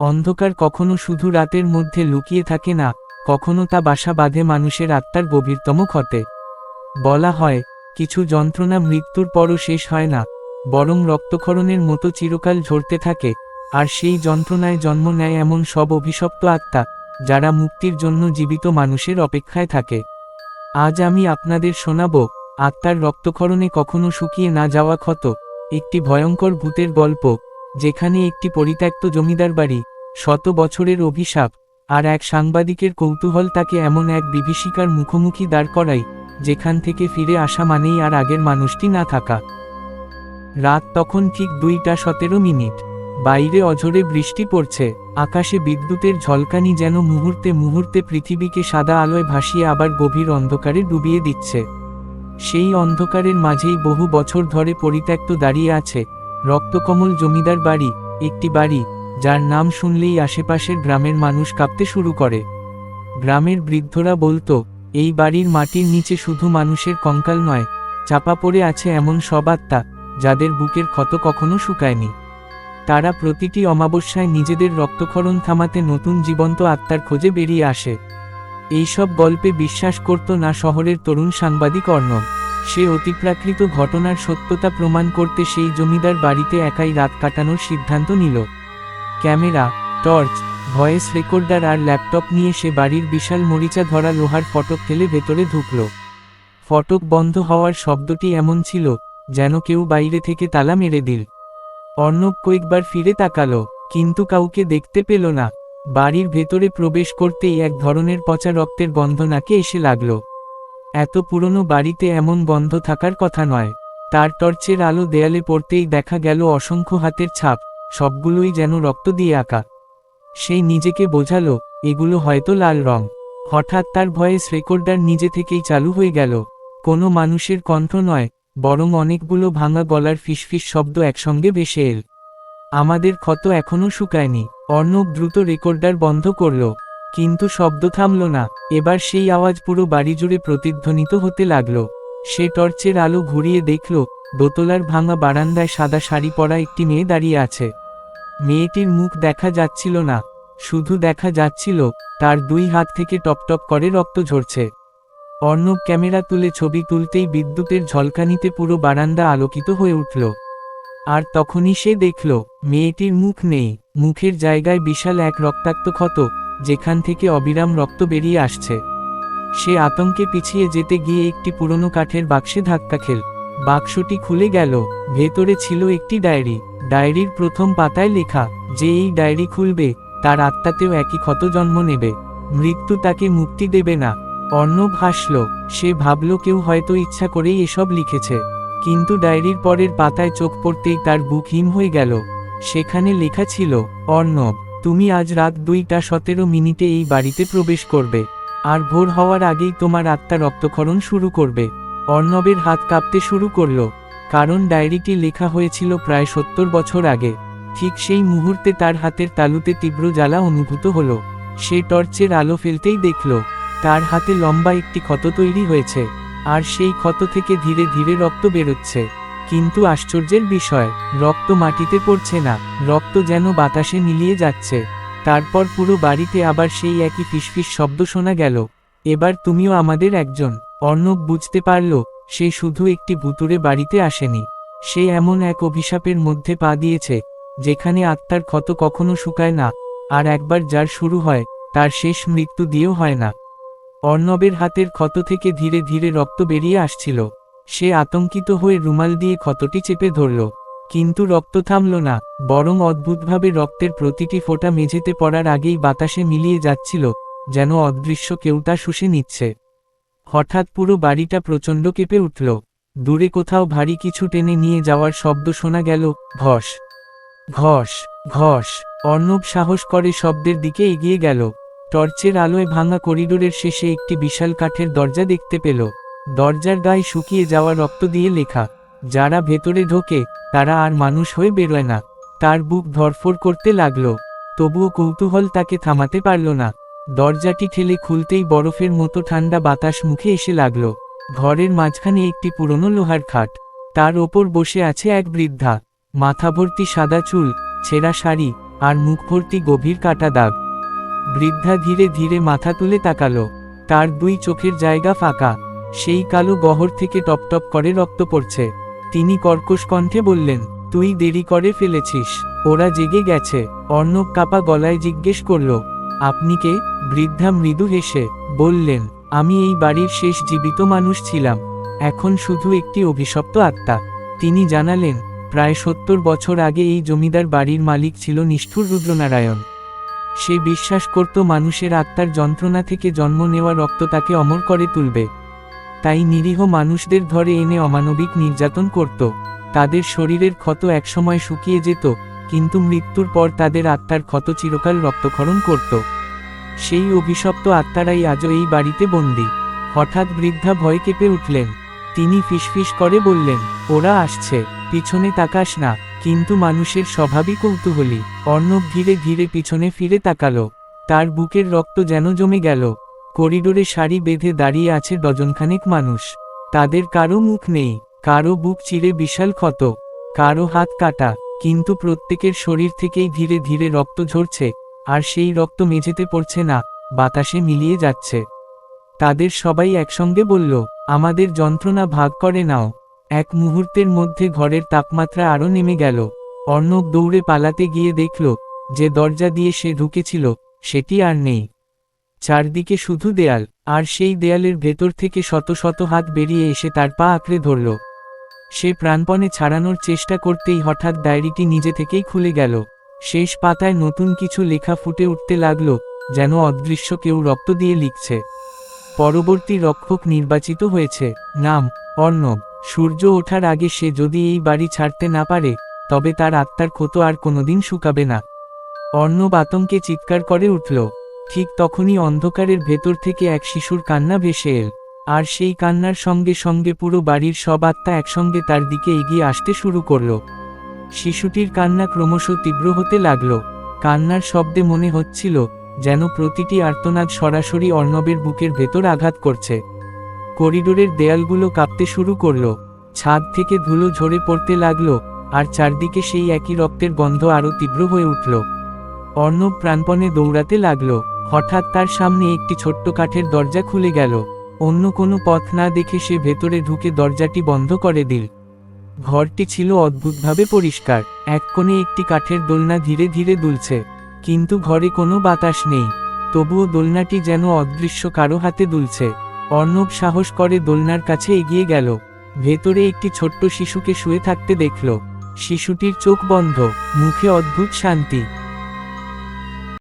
অন্ধকার কখনো শুধু রাতের মধ্যে লুকিয়ে থাকে না, কখনো তা বাসা বাঁধে মানুষের আত্মার গভীরতম ক্ষতে। বলা হয়, কিছু যন্ত্রণা মৃত্যুর পরও শেষ হয় না, বরং রক্তক্ষরণের মতো চিরকাল ঝরতে থাকে। আর সেই যন্ত্রণায় জন্ম নেয় এমন সব অভিশপ্ত আত্মা, যারা মুক্তির জন্য জীবিত মানুষের অপেক্ষায় থাকে। আজ আমি আপনাদের শোনাব আত্মার রক্তক্ষরণে কখনো শুকিয়ে না যাওয়া ক্ষত, একটি ভয়ঙ্কর ভূতের গল্প, যেখানে একটি পরিত্যক্ত জমিদার বাড়ি, শত বছরের অভিশাপ, আর এক সাংবাদিকের কৌতূহল তাকে এমন এক বিভীষিকার মুখোমুখি দাঁড় করায়, যেখান থেকে ফিরে আসা মানেই আর আগের মানুষটি না থাকা। রাত তখন ঠিক 2:17। বাইরে অঝোরে বৃষ্টি পড়ছে, আকাশে বিদ্যুতের ঝলকানি যেন মুহূর্তে মুহূর্তে পৃথিবীকে সাদা আলোয় ভাসিয়ে আবার গভীর অন্ধকারে ডুবিয়ে দিচ্ছে। সেই অন্ধকারের মাঝেই বহু বছর ধরে পরিত্যক্ত দাঁড়িয়ে আছে রক্তকমল জমিদার বাড়ি, একটি বাড়ি যার নাম শুনলেই আশেপাশের গ্রামের মানুষ কাঁপতে শুরু করে। গ্রামের বৃদ্ধরা বলতো, এই বাড়ির মাটির নিচে শুধু মানুষের কঙ্কাল নয়, চাপা পড়ে আছে এমন সব আত্মা, যাদের বুকের ক্ষত কখনো শুকায়নি। তারা প্রতিটি অমাবস্যায় নিজেদের রক্তক্ষরণ থামাতে নতুন জীবন্ত আত্মার খোঁজে বেরিয়ে আসে। এইসব গল্পে বিশ্বাস করত না শহরের তরুণ সাংবাদিক অর্ণব। সে অতিপ্রাকৃত ঘটনার সত্যতা প্রমাণ করতে সেই জমিদার বাড়িতে একাই রাত কাটানোর সিদ্ধান্ত নিল। ক্যামেরা, টর্চ, ভয়েস রেকর্ডার আর ল্যাপটপ নিয়ে সে বাড়ির বিশাল মরিচা ধরা লোহার ফটক ঠেলে ভেতরে ঢুকল। ফটক বন্ধ হওয়ার শব্দটি এমন ছিল, যেন কেউ বাইরে থেকে তালা মেরে দিল। অর্ণব কয়েকবার ফিরে তাকালো, কিন্তু কাউকে দেখতে পেল না। বাড়ির ভেতরে প্রবেশ করতেই এক ধরনের পচা রক্তের গন্ধ নাকে এসে লাগল। এত পুরনো বাড়িতে এমন গন্ধ থাকার কথা নয়। তার টর্চের আলো দেয়ালে পড়তেই দেখা গেল অসংখ্য হাতের ছাপ, সবগুলোই যেন রক্ত দিয়ে আঁকা। সে নিজেকে বোঝালো, এগুলো হয়তো লাল রং। হঠাৎ তার ভয়েস রেকর্ডার নিজে থেকেই চালু হয়ে গেল। কোনো মানুষের কণ্ঠ নয়, বরং অনেকগুলো ভাঙা গলার ফিসফিস শব্দ একসঙ্গে ভেসে এল। আমাদের ক্ষত এখনও শুকায়নি। অর্ণব দ্রুত রেকর্ডার বন্ধ করল, কিন্তু শব্দ থামল না। এবার সেই আওয়াজ পুরো বাড়ি জুড়ে প্রতিধ্বনিত হতে লাগল। সে টর্চের আলো ঘুরিয়ে দেখল, দোতলার ভাঙা বারান্দায় সাদা শাড়ি পরা একটি মেয়ে দাঁড়িয়ে আছে। মেয়েটির মুখ দেখা যাচ্ছিল না, শুধু দেখা যাচ্ছিল তার দুই হাত থেকে টপটপ করে রক্ত ঝরছে। অর্ণব ক্যামেরা তুলে ছবি তুলতেই বিদ্যুতের ঝলকানিতে পুরো বারান্দা আলোকিত হয়ে উঠল। আর তখনই সে দেখল, মেয়েটির মুখ নেই, মুখের জায়গায় বিশাল এক রক্তাক্ত ক্ষত, যেখান থেকে অবিরাম রক্ত বেরিয়ে আসছে। সে আতঙ্কে পিছিয়ে যেতে গিয়ে একটি পুরনো কাঠের বাক্সে ধাক্কা খেল। বাক্সটি খুলে গেল, ভেতরে ছিল একটি ডায়েরি। ডায়েরির প্রথম পাতায় লেখা, যে এই ডায়েরি খুলবে, তার আত্মাতেও একই ক্ষত জন্ম নেবে, মৃত্যু তাকে মুক্তি দেবে না। অর্ণব হাসল, সে ভাবল কেউ হয়তো ইচ্ছা করেই এসব লিখেছে। কিন্তু ডায়েরির পরের পাতায় চোখ পড়তেই তার বুক হিম হয়ে গেল। সেখানে লেখা ছিল, অর্ণব, তুমি আজ রাত 2:17 এই বাড়িতে প্রবেশ করবে, আর ভোর হওয়ার আগেই তোমার আত্মা রক্তক্ষরণ শুরু করবে। অর্ণবের হাত কাঁপতে শুরু করল, কারণ ডায়েরিটি লেখা হয়েছিল প্রায় 70 বছর আগে। ঠিক সেই মুহূর্তে তার হাতের তালুতে তীব্র জ্বালা অনুভূত হল। সে টর্চের আলো ফেলতেই দেখল, তার হাতে লম্বা একটি ক্ষত তৈরি হয়েছে, আর সেই ক্ষত থেকে ধীরে ধীরে রক্ত বেরোচ্ছে। কিন্তু আশ্চর্যের বিষয়, রক্ত মাটিতে পড়ছে না, রক্ত যেন বাতাসে মিলিয়ে যাচ্ছে। তারপর পুরো বাড়িতে আবার সেই একই ফিসফিস শব্দ শোনা গেল, এবার তুমিও আমাদের একজন। অর্ণব বুঝতে পারল, সে শুধু একটি ভুতুড়ে বাড়িতে আসেনি, সে এমন এক অভিশাপের মধ্যে পা দিয়েছে, যেখানে আত্মার ক্ষত কখনো শুকায় না, আর একবার যার শুরু হয়, তার শেষ মৃত্যু দিয়েও হয় না। অর্ণবের হাতের ক্ষত থেকে ধীরে ধীরে রক্ত বেরিয়ে আসছিল। সে আতঙ্কিত হয়ে রুমাল দিয়ে ক্ষতটি চেপে ধরল, কিন্তু রক্ত থামল না, বরং অদ্ভুতভাবে রক্তের প্রতিটি ফোঁটা মেঝেতে পড়ার আগেই বাতাসে মিলিয়ে যাচ্ছিল, যেন অদৃশ্য কেউ তা শুষে নিচ্ছে। হঠাৎ পুরো বাড়িটা প্রচণ্ড কেঁপে উঠল। দূরে কোথাও ভারী কিছু টেনে নিয়ে যাওয়ার শব্দ শোনা গেল, ঘস ঘস ঘস। অর্ণব সাহস করে শব্দের দিকে এগিয়ে গেল। টর্চের আলোয় ভাঙা করিডোরের শেষে একটি বিশাল কাঠের দরজা দেখতে পেল। দরজার গায়ে শুকিয়ে যাওয়া রক্ত দিয়ে লেখা, যারা ভেতরে ঢোকে তারা আর মানুষ হয়ে বেরোয় না। তার বুক ধড়ফড় করতে লাগল, তবুও কৌতূহল তাকে থামাতে পারল না। দরজাটি ঠেলে খুলতেই বরফের মতো ঠান্ডা বাতাস মুখে এসে লাগল। ঘরের মাঝখানে একটি পুরনো লোহার খাট, তার ওপর বসে আছে এক বৃদ্ধা, মাথা ভর্তি সাদা চুল, ছেঁড়া শাড়ি, আর মুখ ভর্তি গভীর কাটা দাগ। বৃদ্ধা ধীরে ধীরে মাথা তুলে তাকালো। তার দুই চোখের জায়গা ফাঁকা, সেই কালো গহর থেকে টপটপ করে রক্ত পড়ছে। তিনি কর্কশ কণ্ঠে বললেন, তুই দেরি করে ফেলেছিস, ওরা জেগে গেছে। অর্ণব কাপা গলায় জিজ্ঞেস করল, আপনি কে? বৃদ্ধা মৃদু হেসে বললেন, আমি এই বাড়ির শেষ জীবিত মানুষ ছিলাম, এখন শুধু একটি অভিশপ্ত আত্মা। তিনি জানালেন, প্রায় 70 বছর আগে এই জমিদার বাড়ির মালিক ছিল নিষ্ঠুর রুদ্রনারায়ণ। সে বিশ্বাস করত মানুষের আত্মার যন্ত্রণা থেকে জন্ম নেওয়া রক্ত তাকে অমর করে তুলবে। তাই নিরীহ মানুষদের ধরে এনে অমানবিক নির্যাতন করত। তাদের শরীরের ক্ষত একসময় শুকিয়ে যেত, কিন্তু মৃত্যুর পর তাদের আত্মার ক্ষত চিরকাল রক্তক্ষরণ করত। সেই অভিশপ্ত আত্মারাই আজও এই বাড়িতে বন্দী। হঠাৎ বৃদ্ধা ভয় কেঁপে উঠলেন। তিনি ফিসফিস করে বললেন, ওরা আসছে, পিছনে তাকাস না। কিন্তু মানুষের স্বভাবই কৌতূহলী। অর্ণব ধীরে ধীরে পিছনে ফিরে তাকালো। তার বুকের রক্ত যেন জমে গেল। করিডোরে সারি বেঁধে দাঁড়িয়ে আছে ডজনখানেক মানুষ। তাদের কারো মুখ নেই, কারো বুক চিরে বিশাল ক্ষত, কারো হাত কাটা, কিন্তু প্রত্যেকের শরীর থেকেই ধীরে ধীরে রক্ত ঝরছে, আর সেই রক্ত মেঝেতে পড়ছে না, বাতাসে মিলিয়ে যাচ্ছে। তাদের সবাই একসঙ্গে বলল, আমাদের যন্ত্রণা ভাগ করে নাও। এক মুহূর্তের মধ্যে ঘরের তাপমাত্রা আরও নেমে গেল। অর্ণব দৌড়ে পালাতে গিয়ে দেখল, যে দরজা দিয়ে সে ঢুকেছিল সেটি আর নেই। চারদিকে শুধু দেয়াল, আর সেই দেয়ালের ভেতর থেকে শত শত হাত বেরিয়ে এসে তার পা আঁকড়ে ধরল। সে প্রাণপণে ছাড়ানোর চেষ্টা করতেই হঠাৎ ডায়েরিটি নিজে থেকেই খুলে গেল। শেষ পাতায় নতুন কিছু লেখা ফুটে উঠতে লাগল, যেন অদৃশ্য কেউ রক্ত দিয়ে লিখছে। পরবর্তী রক্ষক নির্বাচিত হয়েছে, নাম অর্ণব। সূর্য ওঠার আগে সে যদি এই বাড়ি ছাড়তে না পারে, তবে তার আত্মার ক্ষত আর কোনোদিন শুকাবে না। অর্ণব আতঙ্কে চিৎকার করে উঠল। ঠিক তখনই অন্ধকারের ভেতর থেকে এক শিশুর কান্না ভেসে এল, আর সেই কান্নার সঙ্গে সঙ্গে পুরো বাড়ির সব আত্মা একসঙ্গে তার দিকে এগিয়ে আসতে শুরু করল। শিশুটির কান্না ক্রমশ তীব্র হতে লাগল। কান্নার শব্দে মনে হচ্ছিল যেন প্রতিটি আর্তনাদ সরাসরি অর্ণবের বুকের ভেতর আঘাত করছে। করিডোরের দেয়ালগুলো কাঁপতে শুরু করল, ছাদ থেকে ধুলো ঝরে পড়তে লাগল, আর চারদিকে সেই একই রক্তের গন্ধ আরও তীব্র হয়ে উঠল। অর্ণব প্রাণপণে দৌড়াতে লাগল। হঠাৎ তার সামনে একটি ছোট্ট কাঠের দরজা খুলে গেল। অন্য কোনো পথ না দেখে সে ভেতরে ঢুকে দরজাটি বন্ধ করে দিল। ঘরটি ছিল অদ্ভুতভাবে পরিষ্কার। এক কোণে একটি কাঠের দোলনা ধীরে ধীরে দুলছে, কিন্তু ঘরে কোনো বাতাস নেই। তবুও দোলনাটি যেন অদৃশ্য কারো হাতে দুলছে। অর্ণব সাহস করে দোলনার কাছে এগিয়ে গেল। ভেতরে একটি ছোট্ট শিশুকে শুয়ে থাকতে দেখল। শিশুটির চোখ বন্ধ, মুখে অদ্ভুত শান্তি।